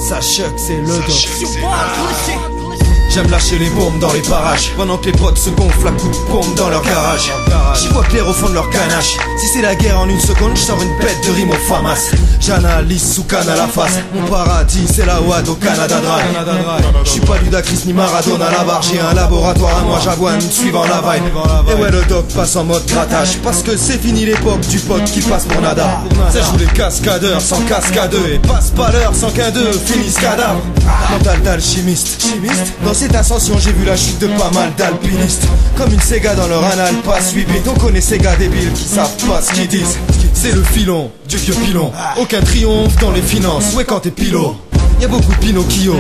Sache que c'est le doc. J'aime lâcher les bombes dans les parages, pendant que les potes se gonflent à coups de pompe dans leur garage. J'y vois clair au fond de leur canache. Si c'est la guerre en une seconde, je sors une bête de rime au famas. J'analyse sous canne à la face. Mon paradis c'est la WAD au Canada Dry. Je suis pas Ludacris ni Maradona à la barre. J'ai un laboratoire à moi, j'avoine suivant la vibe. Et ouais, le doc passe en mode grattage, parce que c'est fini l'époque du pote qui passe pour nada. Ça joue les cascadeurs sans cascadeux, et passe pas l'heure sans qu'un d'eux finisse cadavre. Mental d'alchimiste. Dans cette ascension j'ai vu la chute de pas mal d'alpinistes. Comme une Sega dans leur anal pas suivi. On connaît ces gars débiles qui savent pas ce qu'ils disent. C'est le filon du vieux pilon. Aucun triomphe dans les finances, ouais quand t'es pilot. Y'a beaucoup de Pinocchio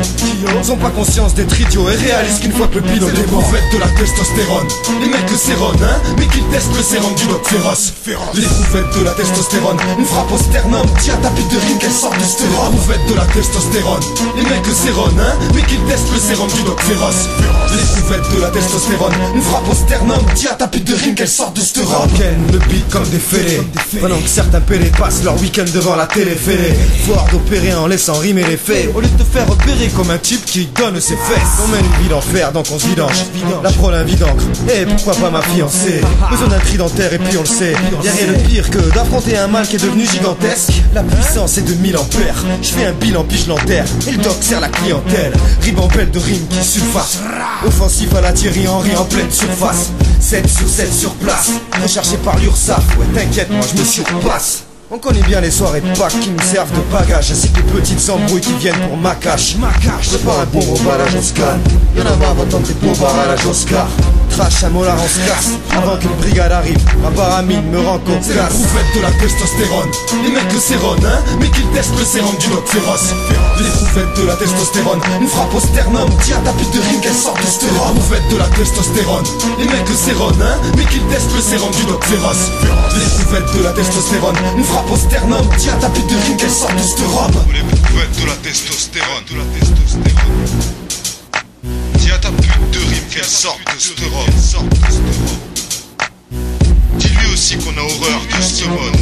ils ont pas conscience d'être idiots et réalisent qu'une fois que le pilote est mort. Faites de la testostérone, les mecs le sérone, hein, mais qu'ils testent le sérum du doc féroce. Les rouvettes de la testostérone, une frappe au sternum, tiens ta pute de rime qu'elle sort de stéron. Les rouvettes de la testostérone, les mecs le sérone, hein, mais qu'ils testent le sérum du doc féroce. Les rouvettes de la testostérone, une frappe au sternum, tiens ta pute de rime qu'elle sort de stéron. Ken le beat comme des fêlés, pendant que certains pélés passent leur week-end devant la télé fêlée. Foire d'opérer en laissant rimer les faits, au lieu de te faire repérer comme un type qui donne ses fesses. On mène une vie d'enfer donc on se vidange. La prole un vide encre, et pourquoi pas ma fiancée. Besoin d'un tridentaire et puis on le sait. Y'a rien de pire que d'affronter un mal qui est devenu gigantesque. La puissance est de 1000 ampères. Je fais un bilan puis je l'enterre, et le doc sert la clientèle. Ribambelle de rimes qui surface. Offensif à la Thierry Henry en pleine surface. 7 sur 7 sur place, recherché par l'URSSAF. Ouais t'inquiète moi je me surpasse. On connaît bien les soirées de Pâques qui nous servent de bagage, ainsi que les petites embrouilles qui viennent pour ma cache. Je prends un bon emballage au scan. Y'en a marre d'entendre tes beaux barrages Oscar. Trash un molar on se casse avant qu'une brigade arrive. Ma baramine me rend compte. C'est la rouvette de la testostérone, les mecs le séron, hein, mais qu'ils testent le sérum du doc féroce. Les rouvettes de la testostérone, une frappe au sternum, tiens ta pute de rime qu'elle sort de stéron. Les rouvettes de la testostérone, les mecs le séron, hein, mais qu'ils testent le sérum du doc féroce. Les rouvettes de la testostérone, une frappe au sternum, tiens ta pute de rime qu'elle sort de stéron. Les rouvettes de la testostérone, tiens ta pute de rime qu'elle sorte de stéron. Dis-lui aussi qu'on a horreur de ce mode.